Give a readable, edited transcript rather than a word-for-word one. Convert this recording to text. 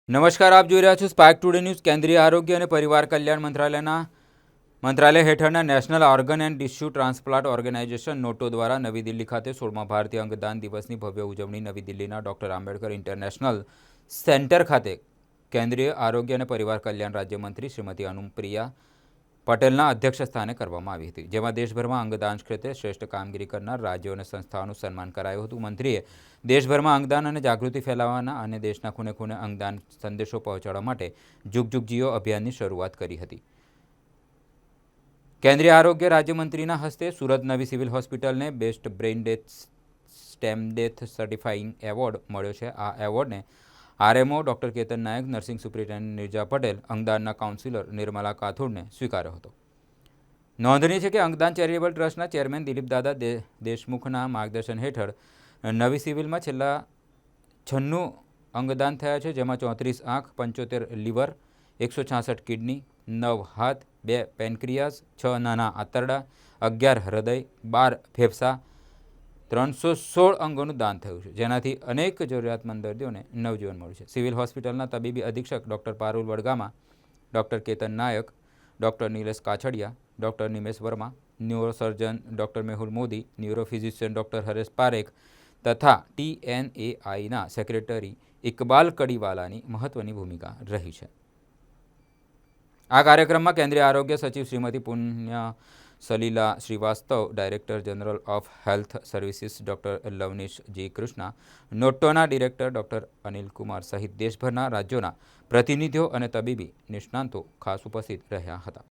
નમસ્કાર, આપ જોઈ રહ્યા છો સ્પાર્ક ટુડે ન્યૂઝ। કેન્દ્રીય આરોગ્ય અને પરિવાર કલ્યાણ મંત્રાલય હેઠળના national organ and tissue transplant organisation NOTTO દ્વારા નવી દિલ્હી ખાતે 16મા ભારતીય અંગદાન દિવસની ભવ્ય ઉજવણી નવી દિલ્હીના ડોક્ટર આંબેડકર ઇન્ટરનેશનલ સેન્ટર ખાતે કેન્દ્રીય આરોગ્ય અને પરિવાર કલ્યાણ રાજ્યમંત્રી શ્રીમતી અનુપ્રિયા પટેલના અધ્યક્ષસ્થાને કરવામાં આવી હતી, જેમાં દેશભરમાં અંગદાન ક્ષેત્રે શ્રેષ્ઠ કામગીરી કરનાર રાજ્યો અને સંસ્થાઓનું સન્માન કરાયું હતું। મંત્રીએ દેશભરમાં અંગદાન અને જાગૃતિ ફેલાવવાના અને દેશના ખૂણે ખૂણે અંગદાન સંદેશો પહોંચાડવા માટે જુગ જુગ જીઓ અભિયાનની શરૂઆત કરી હતી। કેન્દ્રીય આરોગ્ય રાજ્યમંત્રીના હસ્તે સુરત નવી સિવિલ હોસ્પિટલને best brain death stem death certifying award મળ્યો છે। આ એવોર્ડને RMO doctor Ketan Nayak, nursing superintendent Nirja Patel, અંગદાનના કાઉન્સિલર નિર્મલા કાથોડને સ્વીકાર્યો હતો। નોંધનીય છે કે અંગદાન ચેરિટેબલ ટ્રસ્ટના ચેરમેન દિલીપદાદા દેશમુખના માર્ગદર્શન હેઠળ નવી સિવિલમાં છેલ્લા 96 અંગદાન થયા છે, જેમાં 34 આંખ, 75 લીવર, 166 કિડની, 9 હાથ, 2 પેનક્રિયાસ, 6 નાના આંતરડા, 11 હૃદય, 12 ફેફસાં, 316 અંગોનું દાન થયું છે, જેનાથી અનેક જરૂરિયાતમંદ દર્દીઓને નવજીવન મળ્યું છે। સિવિલ હોસ્પિટલના તબીબી અધિક્ષક doctor Parul Vadgama, doctor Ketan Nayak, doctor Nilesh Kachhadiya, doctor Nimesh Verma, neurosurgeon doctor Mehul Modi, neurophysician doctor Haresh Parekh તથા TNAIના સેક્રેટરી ઇકબાલ કડીવાલાની મહત્વની ભૂમિકા રહી છે। આ કાર્યક્રમમાં કેન્દ્રીય આરોગ્ય સચિવ Shrimati Punya Salila Srivastava, director general of health services doctor Lavnish G Krishna, નોટોના ડિરેક્ટર ડૉક્ટર અનિલ કુમાર સહિત દેશભરના રાજ્યોના પ્રતિનિધિઓ અને તબીબી નિષ્ણાંતો ખાસ ઉપસ્થિત રહ્યા હતા।